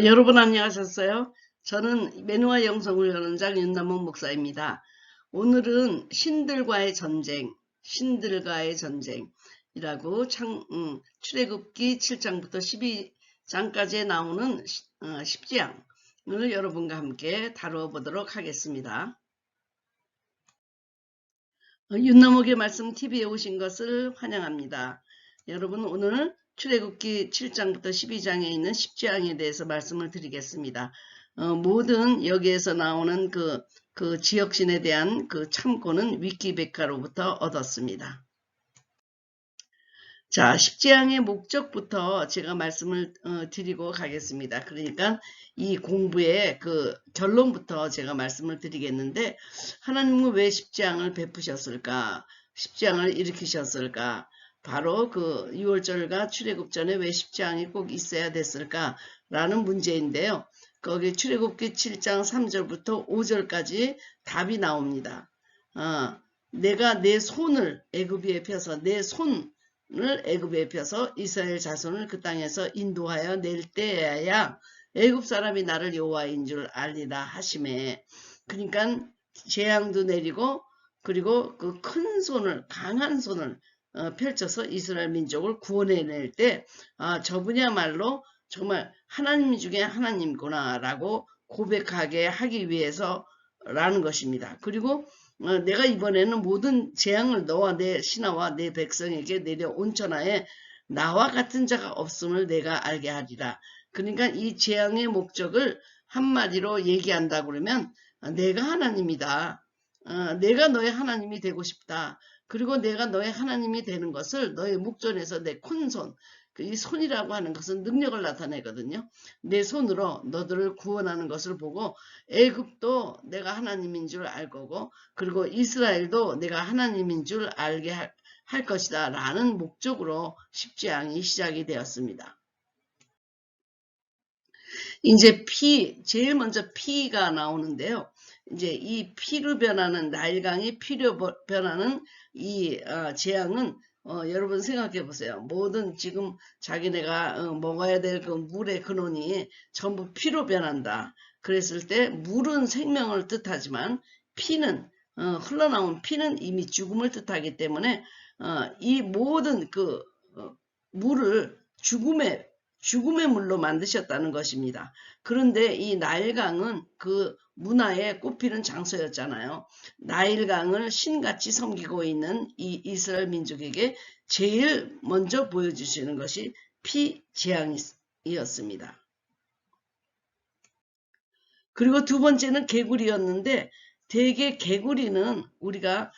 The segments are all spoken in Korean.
여러분 안녕하셨어요? 저는 매누아 영성훈련원장 윤남원 목사입니다. 오늘은 신들과의 전쟁이라고 출애굽기 7장부터 12장까지 나오는 10장을 여러분과 함께 다루어 보도록 하겠습니다. 윤남옥의 말씀 TV에 오신 것을 환영합니다. 여러분 오늘 출애굽기 7장부터 12장에 있는 10장에 대해서 말씀을 드리겠습니다. 모든 여기에서 나오는 그 지역신에 대한 그 참고는 위키백과로부터 얻었습니다. 자, 10장의 목적부터 제가 말씀을 드리고 가겠습니다. 그러니까 이 공부의 그 결론부터 제가 말씀을 드리겠는데, 하나님은 왜 10장을 베푸셨을까? 10장을 일으키셨을까? 바로 그 6월절과 출애굽 전에 왜 10장이 꼭 있어야 됐을까? 라는 문제인데요. 거기 출애굽기 7장 3절부터 5절까지 답이 나옵니다. 내가 내 손을 애굽에 펴서 내 손을 애굽에 펴서 이스라엘 자손을 그 땅에서 인도하여 낼 때야 애굽 사람이 나를 여호와인 줄 알리라 하시매. 그러니까 재앙도 내리고 그리고 그 큰 손을 강한 손을 펼쳐서 이스라엘 민족을 구원해낼 때 저분이야말로 정말 하나님 중에 하나님구나 라고 고백하게 하기 위해서라는 것입니다. 그리고 내가 이번에는 모든 재앙을 너와 내 신하와 내 백성에게 내려 온천하에 나와 같은 자가 없음을 내가 알게 하리라. 그러니까 이 재앙의 목적을 한마디로 얘기한다 그러면 내가 하나님이다. 내가 너의 하나님이 되고 싶다. 그리고 내가 너의 하나님이 되는 것을 너의 목전에서 내 큰손, 이 손이라고 하는 것은 능력을 나타내거든요. 내 손으로 너들을 구원하는 것을 보고 애굽도 내가 하나님인 줄 알 거고 그리고 이스라엘도 내가 하나님인 줄 알게 할 것이다 라는 목적으로 10장이 시작이 되었습니다. 이제 제일 먼저 피가 나오는데요. 이제 이 피로 변하는 나일강이 피로 변하는 이 재앙은 여러분 생각해 보세요. 모든 지금 자기네가 먹어야 될 그 물의 근원이 전부 피로 변한다. 그랬을 때 물은 생명을 뜻하지만 피는 흘러나온 피는 이미 죽음을 뜻하기 때문에 이 모든 그 물을 죽음의 물로 만드셨다는 것입니다. 그런데 이 나일강은 그 문화에 꼽히는 장소였잖아요. 나일강을 신같이 섬기고 있는 이 이스라엘 민족에게 제일 먼저 보여주시는 것이 피재앙이었습니다. 그리고 두 번째는 개구리였는데 대개 개구리는 우리가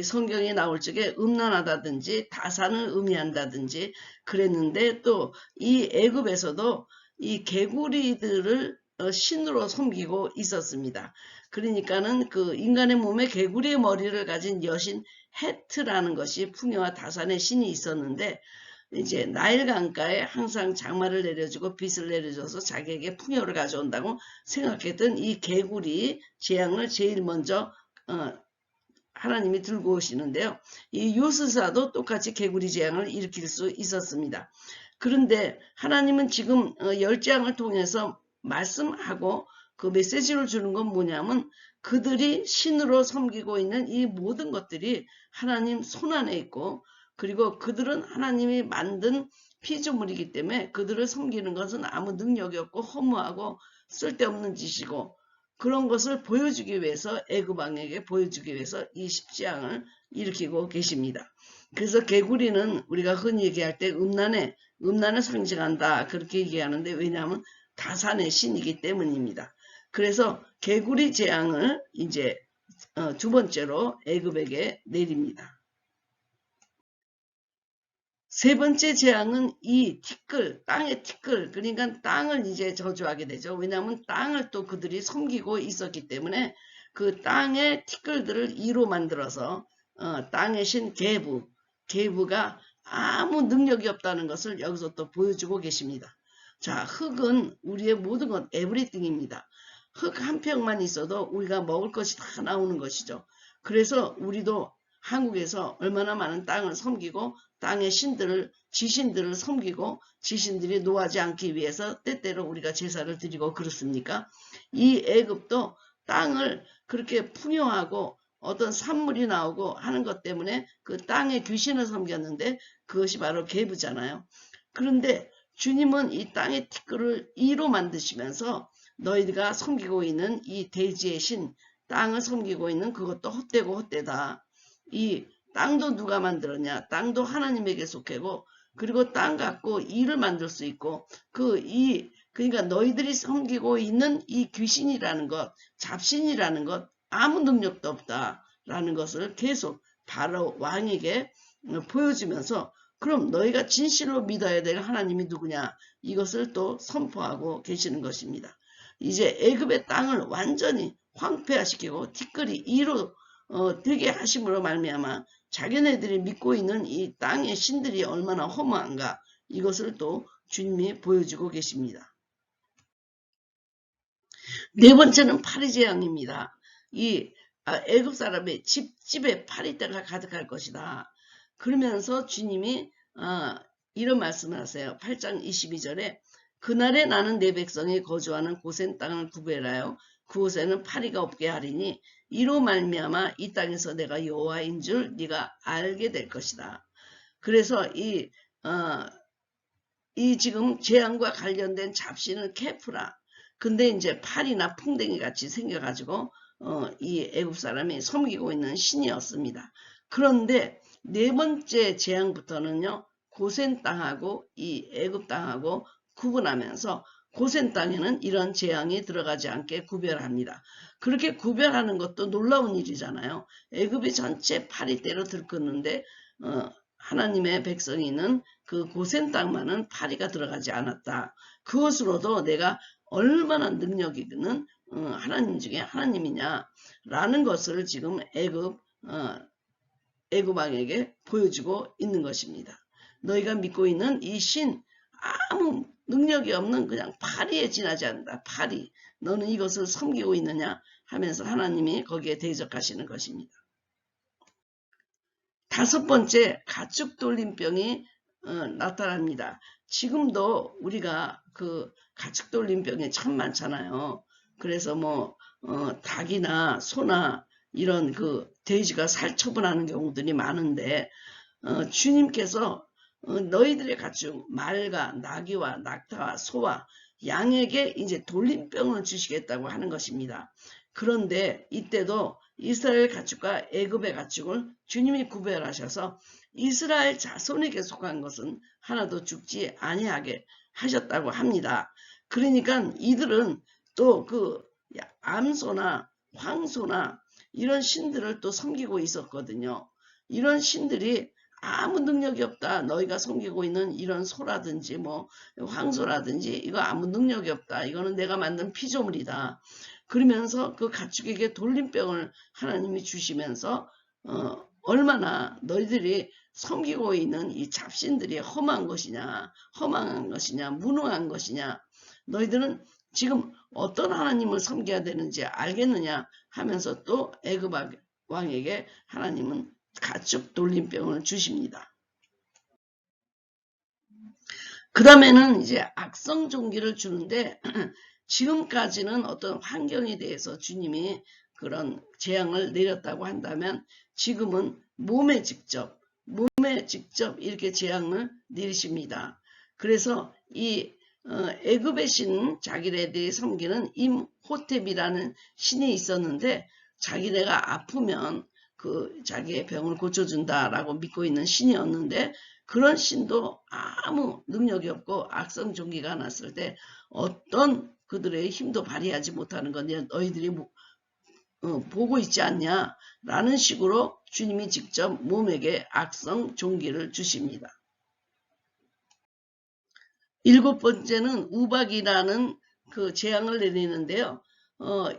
성경에 나올 적에 음란하다든지 다산을 의미한다든지 그랬는데 또 이 애굽에서도 이 개구리들을 신으로 섬기고 있었습니다. 그러니까는 그 인간의 몸에 개구리의 머리를 가진 여신 헤트라는 것이 풍요와 다산의 신이 있었는데 이제 나일 강가에 항상 장마를 내려주고 빗을 내려줘서 자기에게 풍요를 가져온다고 생각했던 이 개구리 재앙을 제일 먼저 하나님이 들고 오시는데요. 이 요스사도 똑같이 개구리 재앙을 일으킬 수 있었습니다. 그런데 하나님은 지금 열재앙을 통해서 말씀하고 그 메시지를 주는 건 뭐냐면 그들이 신으로 섬기고 있는 이 모든 것들이 하나님 손 안에 있고 그리고 그들은 하나님이 만든 피조물이기 때문에 그들을 섬기는 것은 아무 능력이 없고 허무하고 쓸데없는 짓이고 그런 것을 보여주기 위해서 애굽 왕에게 보여주기 위해서 이 10장을 일으키고 계십니다. 그래서 개구리는 우리가 흔히 얘기할 때 음란을 상징한다 그렇게 얘기하는데 왜냐하면 다산의 신이기 때문입니다. 그래서 개구리 재앙을 이제 두 번째로 애굽에게 내립니다. 세 번째 재앙은 이 땅의 티끌, 그러니까 땅을 이제 저주하게 되죠. 왜냐하면 땅을 또 그들이 섬기고 있었기 때문에 그 땅의 티끌들을 이로 만들어서 땅의 신 게부가 아무 능력이 없다는 것을 여기서 또 보여주고 계십니다. 자, 흙은 우리의 모든 것, 에브리띵입니다. 흙 한 평만 있어도 우리가 먹을 것이 다 나오는 것이죠. 그래서 우리도 한국에서 얼마나 많은 땅을 섬기고 땅의 신들을 지신들을 섬기고 지신들이 노하지 않기 위해서 때때로 우리가 제사를 드리고 그렇습니까? 이 애굽도 땅을 그렇게 풍요하고 어떤 산물이 나오고 하는 것 때문에 그 땅의 귀신을 섬겼는데 그것이 바로 계부잖아요. 그런데 주님은 이 땅의 티끌을 이로 만드시면서 너희가 섬기고 있는 이 대지의 신, 땅을 섬기고 있는 그것도 헛되고 헛되다. 이 땅도 누가 만들었냐? 땅도 하나님에게 속하고 그리고 땅 갖고 이를 만들 수 있고 그러니까 너희들이 섬기고 있는 이 귀신이라는 것, 잡신이라는 것 아무 능력도 없다라는 것을 계속 바로 왕에게 보여주면서 그럼 너희가 진실로 믿어야 될 하나님이 누구냐? 이것을 또 선포하고 계시는 것입니다. 이제 애굽의 땅을 완전히 황폐화시키고 티끌이 이로 되게 하심으로 말미암아 자기네들이 믿고 있는 이 땅의 신들이 얼마나 허무한가 이것을 또 주님이 보여주고 계십니다. 네 번째는 파리재앙입니다. 이 애굽 사람의 집집에 파리떼가 가득할 것이다. 그러면서 주님이 이런 말씀을 하세요. 8장 22절에 그날에 나는 내 백성이 거주하는 고센 땅을 구별하여 그곳에는 파리가 없게 하리니 이로 말미암아 이 땅에서 내가 여호와인 줄 네가 알게 될 것이다. 그래서 이 지금 재앙과 관련된 잡신은 케프라. 근데 이제 파리나 풍뎅이 같이 생겨가지고 이 애굽 사람이 섬기고 있는 신이었습니다. 그런데 네 번째 재앙부터는요. 고센 땅하고 이 애굽 땅하고 구분하면서 고센 땅에는 이런 재앙이 들어가지 않게 구별합니다. 그렇게 구별하는 것도 놀라운 일이잖아요. 애굽이 전체 파리떼로 들끓는데 하나님의 백성이는 그 고센 땅만은 파리가 들어가지 않았다. 그것으로도 내가 얼마나 능력 있는 하나님 중에 하나님이냐라는 것을 지금 애굽 왕에게 보여주고 있는 것입니다. 너희가 믿고 있는 이 신 아무 능력이 없는 그냥 파리에 지나지 않는다. 파리. 너는 이것을 섬기고 있느냐 하면서 하나님이 거기에 대적하시는 것입니다. 다섯 번째 가축 돌림병이 나타납니다. 지금도 우리가 그 가축 돌림병이 참 많잖아요. 그래서 뭐 닭이나 소나 이런 그 돼지가 살처분하는 경우들이 많은데 주님께서 너희들의 가축 말과 나귀와 낙타와 소와 양에게 이제 돌림병을 주시겠다고 하는 것입니다. 그런데 이때도 이스라엘 가축과 애굽의 가축을 주님이 구별하셔서 이스라엘 자손에게 속한 것은 하나도 죽지 아니하게 하셨다고 합니다. 그러니까 이들은 또 그 암소나 황소나 이런 신들을 또 섬기고 있었거든요. 이런 신들이 아무 능력이 없다. 너희가 섬기고 있는 이런 소라든지 뭐 황소라든지 이거 아무 능력이 없다. 이거는 내가 만든 피조물이다. 그러면서 그 가축에게 돌림병을 하나님이 주시면서 얼마나 너희들이 섬기고 있는 이 잡신들이 험한 것이냐, 허망한 것이냐, 무능한 것이냐, 너희들은 지금 어떤 하나님을 섬겨야 되는지 알겠느냐 하면서 또 애굽 왕에게 하나님은 가축 돌림병을 주십니다. 그 다음에는 이제 악성 종기를 주는데 지금까지는 어떤 환경에 대해서 주님이 그런 재앙을 내렸다고 한다면 지금은 몸에 직접 이렇게 재앙을 내리십니다. 그래서 이 애굽의 신 자기네들이 섬기는 임호텝이라는 신이 있었는데 자기네가 아프면 그 자기의 병을 고쳐준다라고 믿고 있는 신이었는데 그런 신도 아무 능력이 없고 악성 종기가 났을 때 어떤 그들의 힘도 발휘하지 못하는 건 너희들이 보고 있지 않냐 라는 식으로 주님이 직접 몸에게 악성 종기를 주십니다. 일곱 번째는 우박이라는 그 재앙을 내리는데요.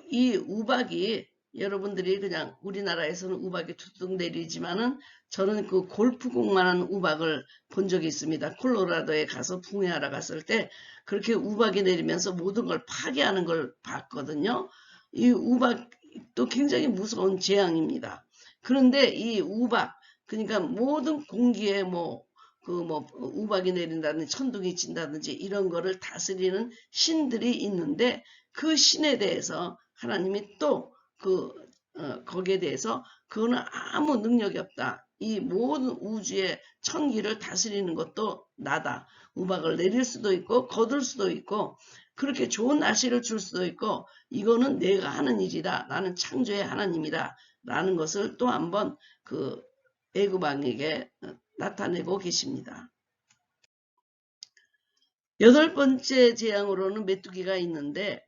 이 우박이 여러분들이 그냥 우리나라에서는 우박이 툭툭 내리지만은 저는 그 골프공만한 우박을 본 적이 있습니다. 콜로라도에 가서 붕해하러 갔을 때 그렇게 우박이 내리면서 모든 걸 파괴하는 걸 봤거든요. 이 우박도 굉장히 무서운 재앙입니다. 그런데 이 우박, 그러니까 모든 공기에 우박이 내린다든지 천둥이 친다든지 이런 거를 다스리는 신들이 있는데 그 신에 대해서 하나님이 또 거기에 대해서 그거는 아무 능력이 없다. 이 모든 우주의 천기를 다스리는 것도 나다. 우박을 내릴 수도 있고 거둘 수도 있고 그렇게 좋은 날씨를 줄 수도 있고 이거는 내가 하는 일이다. 나는 창조의 하나님이다. 라는 것을 또 한번 그 애굽 왕에게 나타내고 계십니다. 여덟 번째 재앙으로는 메뚜기가 있는데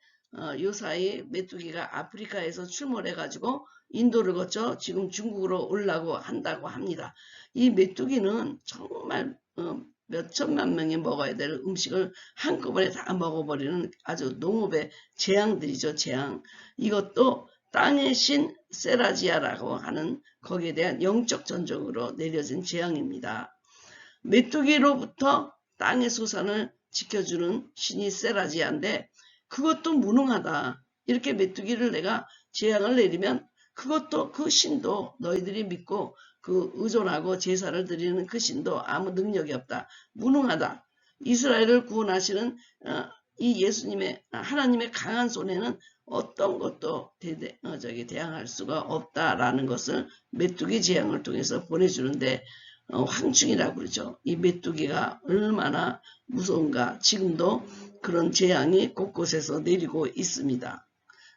요사이 메뚜기가 아프리카에서 출몰해가지고 인도를 거쳐 지금 중국으로 오려고 한다고 합니다. 이 메뚜기는 정말 몇천만 명이 먹어야 될 음식을 한꺼번에 다 먹어버리는 아주 농업의 재앙들이죠. 재앙. 이것도 땅의 신 세라지아라고 하는 거기에 대한 영적 전적으로 내려진 재앙입니다. 메뚜기로부터 땅의 소산을 지켜주는 신이 세라지아인데 그것도 무능하다. 이렇게 메뚜기를 내가 재앙을 내리면 그것도 그 신도 너희들이 믿고 그 의존하고 제사를 드리는 그 신도 아무 능력이 없다. 무능하다. 이스라엘을 구원하시는 이 예수님의 하나님의 강한 손에는 어떤 것도 대항할 수가 없다라는 것을 메뚜기 재앙을 통해서 보내주는데 황충이라고 그러죠. 이 메뚜기가 얼마나 무서운가. 지금도 그런 재앙이 곳곳에서 내리고 있습니다.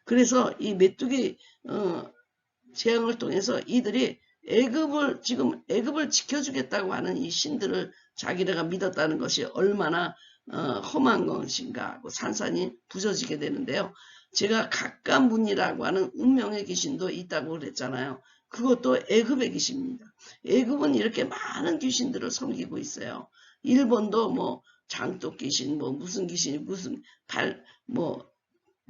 그래서 이 메뚜기 재앙을 통해서 이들이 지금 애굽을 지켜주겠다고 하는 이 신들을 자기네가 믿었다는 것이 얼마나 험한 것인가 하고 산산이 부서지게 되는데요. 제가 각가문이라고 하는 운명의 귀신도 있다고 그랬잖아요. 그것도 애굽의 귀신입니다. 애굽은 이렇게 많은 귀신들을 섬기고 있어요. 일본도 장독 귀신, 무슨 귀신이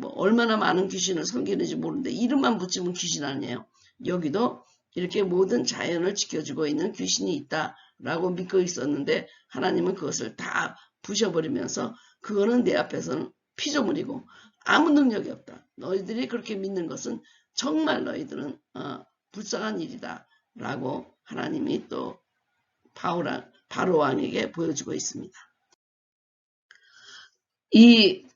얼마나 많은 귀신을 섬기는지 모르는데 이름만 붙이면 귀신 아니에요. 여기도 이렇게 모든 자연을 지켜주고 있는 귀신이 있다라고 믿고 있었는데 하나님은 그것을 다 부셔버리면서 그거는 내 앞에서는 피조물이고 아무 능력이 없다. 너희들이 그렇게 믿는 것은 정말 너희들은 불쌍한 일이다 라고 하나님이 또 바로 왕에게 보여주고 있습니다. 이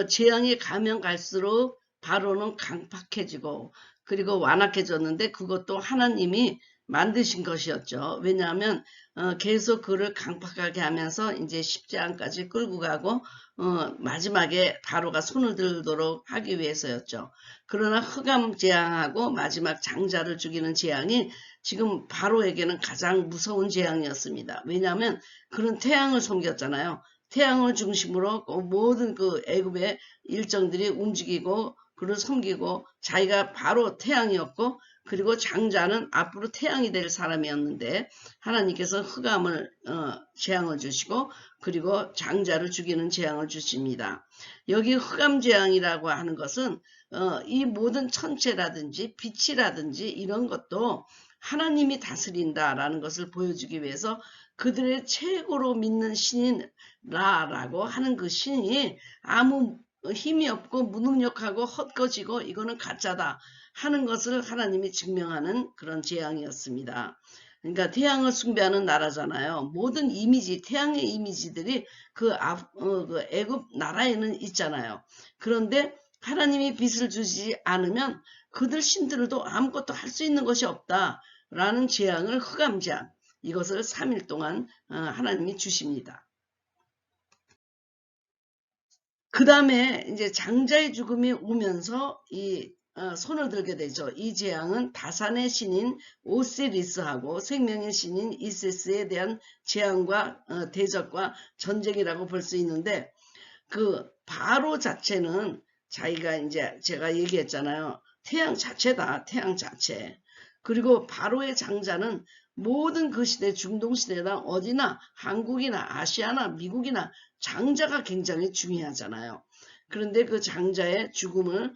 재앙이 가면 갈수록 바로는 강팍해지고 그리고 완악해졌는데 그것도 하나님이 만드신 것이었죠. 왜냐하면 계속 그를 강팍하게 하면서 이제 십자가까지 끌고 가고 마지막에 바로가 손을 들도록 하기 위해서였죠. 그러나 흑암 재앙하고 마지막 장자를 죽이는 재앙이 지금 바로에게는 가장 무서운 재앙이었습니다. 왜냐하면 그는 태양을 섬겼잖아요. 태양을 중심으로 모든 그 애굽의 일정들이 움직이고 그를 섬기고 자기가 바로 태양이었고 그리고 장자는 앞으로 태양이 될 사람이었는데 하나님께서 흑암을 재앙을 주시고 그리고 장자를 죽이는 재앙을 주십니다. 여기 흑암 재앙이라고 하는 것은 이 모든 천체라든지 빛이라든지 이런 것도 하나님이 다스린다라는 것을 보여주기 위해서 그들의 최고로 믿는 신인 라라고 하는 그 신이 아무 힘이 없고 무능력하고 헛것이고 이거는 가짜다 하는 것을 하나님이 증명하는 그런 재앙이었습니다. 그러니까 태양을 숭배하는 나라잖아요. 모든 이미지, 태양의 이미지들이 그 애굽 나라에는 있잖아요. 그런데 하나님이 빛을 주지 않으면 그들 신들도 아무것도 할 수 있는 것이 없다라는 재앙을 흑암 재앙, 이것을 3일 동안 하나님이 주십니다. 그 다음에 이제 장자의 죽음이 오면서 이 손을 들게 되죠. 이 재앙은 다산의 신인 오시리스하고 생명의 신인 이세스에 대한 재앙과 대적과 전쟁이라고 볼 수 있는데 그 바로 자체는 자기가 이제 제가 얘기했잖아요. 태양 자체다. 태양 자체. 그리고 바로의 장자는 모든 그 시대 중동시대나 어디나 한국이나 아시아나 미국이나 장자가 굉장히 중요하잖아요. 그런데 그 장자의 죽음을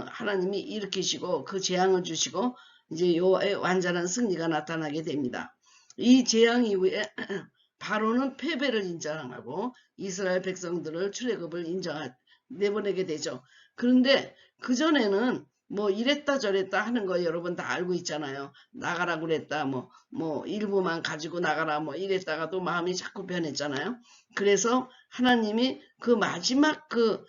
하나님이 일으키시고 그 재앙을 주시고 이제 요의 완전한 승리가 나타나게 됩니다. 이 재앙 이후에 바로는 패배를 인정하고 이스라엘 백성들을 출애굽을 내보내게 되죠. 그런데 그전에는 뭐 이랬다 저랬다 하는 거 여러분 다 알고 있잖아요. 나가라고 그랬다 뭐 일부만 가지고 나가라 뭐 이랬다가도 마음이 자꾸 변했잖아요. 그래서 하나님이 그 마지막 그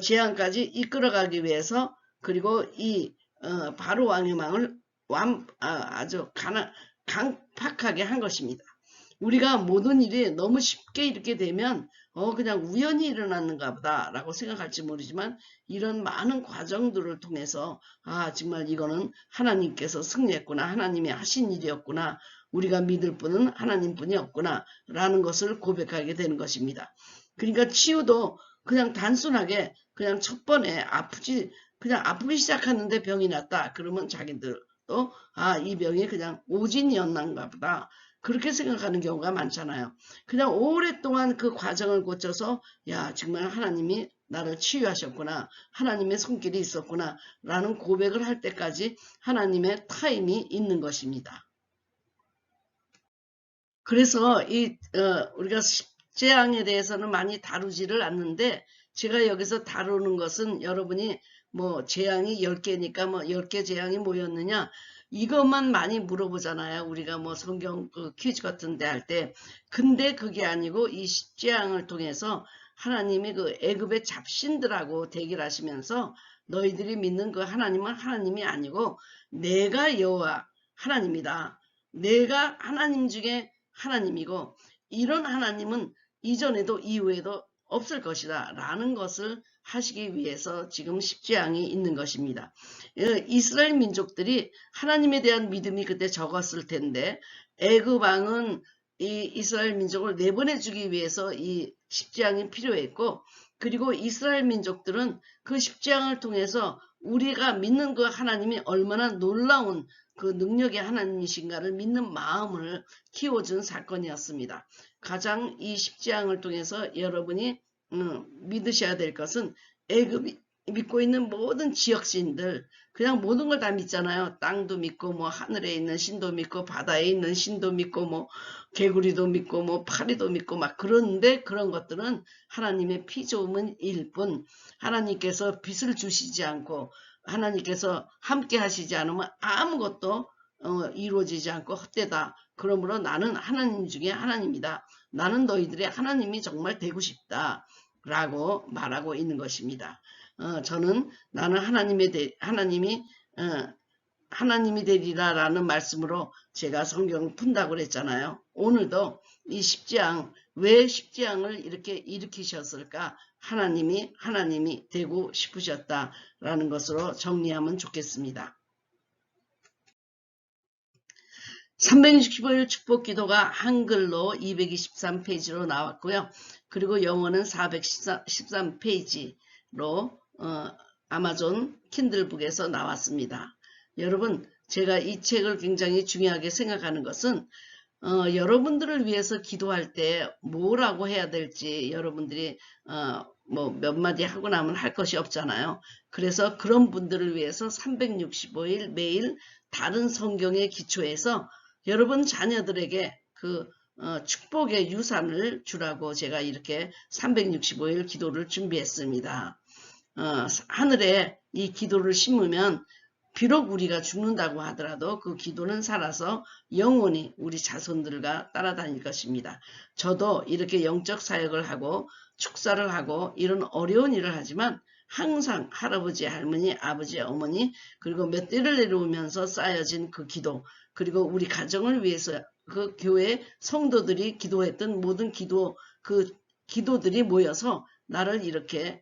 재앙까지 이끌어가기 위해서 그리고 이 바로 왕의 망을 아주 강팍하게 한 것입니다. 우리가 모든 일이 너무 쉽게 이렇게 되면 그냥 우연히 일어났는가 보다 라고 생각할지 모르지만 이런 많은 과정들을 통해서 정말 이거는 하나님께서 승리했구나, 하나님이 하신 일이었구나, 우리가 믿을 분은 하나님뿐이 없구나 라는 것을 고백하게 되는 것입니다. 그러니까 치유도 그냥 단순하게 그냥 첫 번에 그냥 아프기 시작하는데 병이 났다 그러면 자기들도 이 병이 그냥 오진이었는가 보다 그렇게 생각하는 경우가 많잖아요. 그냥 오랫동안 그 과정을 거쳐서 정말 하나님이 나를 치유하셨구나, 하나님의 손길이 있었구나 라는 고백을 할 때까지 하나님의 타임이 있는 것입니다. 그래서 우리가 십재앙에 대해서는 많이 다루지를 않는데 제가 여기서 다루는 것은 여러분이 뭐 재앙이 10개니까 뭐 10개 재앙이 뭐였느냐 이것만 많이 물어보잖아요. 우리가 뭐 성경 퀴즈 같은 데 할 때. 근데 그게 아니고 이 십재앙을 통해서 하나님이 그 애굽의 잡신들하고 대결하시면서 너희들이 믿는 그 하나님은 하나님이 아니고 내가 여호와 하나님이다. 내가 하나님 중에 하나님이고 이런 하나님은 이전에도 이후에도 없을 것이다 라는 것을 하시기 위해서 지금 십재앙이 있는 것입니다. 이스라엘 민족들이 하나님에 대한 믿음이 그때 적었을 텐데 애굽 왕은 이 이스라엘 민족을 내보내주기 위해서 이 십재앙이 필요했고 그리고 이스라엘 민족들은 그 십재앙을 통해서 우리가 믿는 그 하나님이 얼마나 놀라운 그 능력의 하나님이신가를 믿는 마음을 키워준 사건이었습니다. 가장 이 십재앙을 통해서 여러분이 믿으셔야 될 것은 애굽이 믿고 있는 모든 지역신들 그냥 모든 걸 다 믿잖아요. 땅도 믿고 뭐 하늘에 있는 신도 믿고 바다에 있는 신도 믿고 뭐 개구리도 믿고 뭐 파리도 믿고 막 그런데 그런 것들은 하나님의 피조물일 뿐 하나님께서 빛을 주시지 않고 하나님께서 함께 하시지 않으면 아무것도 이루어지지 않고 헛되다. 그러므로 나는 하나님 중에 하나님이다. 나는 너희들의 하나님이 정말 되고 싶다. 라고 말하고 있는 것입니다. 저는 나는 하나님이 되리라 라는 말씀으로 제가 성경을 푼다고 그랬잖아요. 오늘도 이 십재앙, 왜 십재앙을 이렇게 일으키셨을까? 하나님이 되고 싶으셨다라는 것으로 정리하면 좋겠습니다. 365일 축복기도가 한글로 223페이지로 나왔고요. 그리고 영어는 413페이지로 아마존 킨들북에서 나왔습니다. 여러분 제가 이 책을 굉장히 중요하게 생각하는 것은 여러분들을 위해서 기도할 때 뭐라고 해야 될지 여러분들이 뭐 몇 마디 하고 나면 할 것이 없잖아요. 그래서 그런 분들을 위해서 365일 매일 다른 성경의 기초에서 여러분 자녀들에게 그 축복의 유산을 주라고 제가 이렇게 365일 기도를 준비했습니다. 하늘에 이 기도를 심으면 비록 우리가 죽는다고 하더라도 그 기도는 살아서 영원히 우리 자손들과 따라다닐 것입니다. 저도 이렇게 영적 사역을 하고 축사를 하고 이런 어려운 일을 하지만 항상 할아버지, 할머니, 아버지, 어머니 그리고 몇 대를 내려오면서 쌓여진 그 기도 그리고 우리 가정을 위해서 그 교회 성도들이 기도했던 모든 기도들이 모여서 나를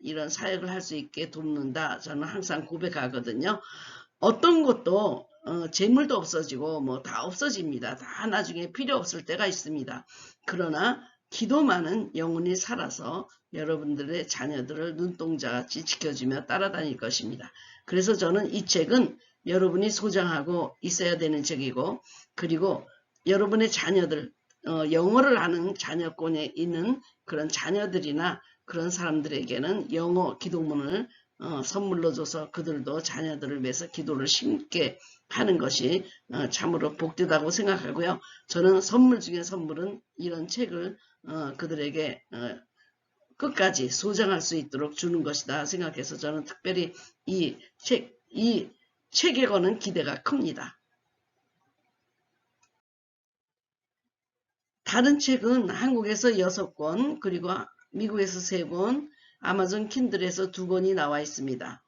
이런 사역을 할 수 있게 돕는다. 저는 항상 고백하거든요. 어떤 것도 재물도 없어지고 뭐 다 없어집니다. 다 나중에 필요 없을 때가 있습니다. 그러나 기도만은 영원히 살아서 여러분들의 자녀들을 눈동자같이 지켜주며 따라다닐 것입니다. 그래서 저는 이 책은 여러분이 소장하고 있어야 되는 책이고 그리고 여러분의 자녀들 영어를 하는 자녀권에 있는 그런 자녀들이나 그런 사람들에게는 영어 기도문을 선물로 줘서 그들도 자녀들을 위해서 기도를 심게 하는 것이 참으로 복되다고 생각하고요. 저는 선물 중에 선물은 이런 책을 그들에게 끝까지 소장할 수 있도록 주는 것이다 생각해서 저는 특별히 이 책에 거는 기대가 큽니다. 다른 책은 한국에서 6권, 그리고 미국에서 3권, 아마존 킨들에서 2권이 나와 있습니다.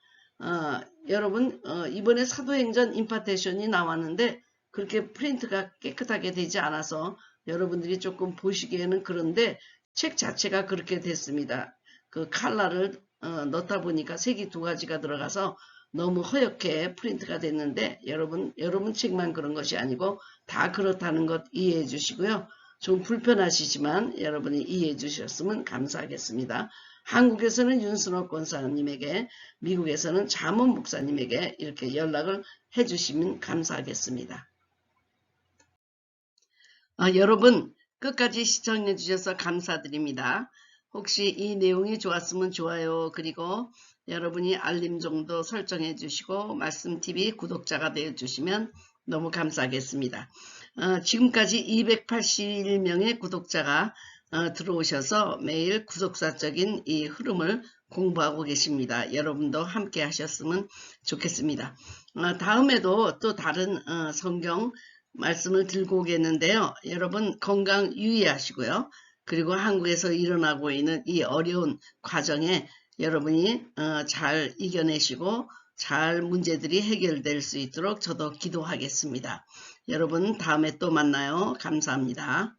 여러분, 이번에 사도행전 임파테이션이 나왔는데 그렇게 프린트가 깨끗하게 되지 않아서 여러분들이 조금 보시기에는 그런데 책 자체가 그렇게 됐습니다. 그 칼라를 넣다 보니까 색이 2가지가 들어가서 너무 허옇게 프린트가 됐는데 여러분 책만 그런 것이 아니고 다 그렇다는 것 이해해 주시고요. 좀 불편하시지만 여러분이 이해해 주셨으면 감사하겠습니다. 한국에서는 윤순옥 권사님에게, 미국에서는 잠언 목사님에게 이렇게 연락을 해 주시면 감사하겠습니다. 여러분 끝까지 시청해 주셔서 감사드립니다. 혹시 이 내용이 좋았으면 좋아요, 그리고 여러분이 알림 정도 설정해 주시고 말씀TV 구독자가 되어 주시면 너무 감사하겠습니다. 지금까지 281명의 구독자가 들어오셔서 매일 구속사적인 이 흐름을 공부하고 계십니다. 여러분도 함께 하셨으면 좋겠습니다. 다음에도 또 다른 성경 말씀을 들고 오겠는데요. 여러분 건강 유의하시고요. 그리고 한국에서 일어나고 있는 이 어려운 과정에 여러분이 잘 이겨내시고 잘 문제들이 해결될 수 있도록 저도 기도하겠습니다. 여러분 다음에 또 만나요. 감사합니다.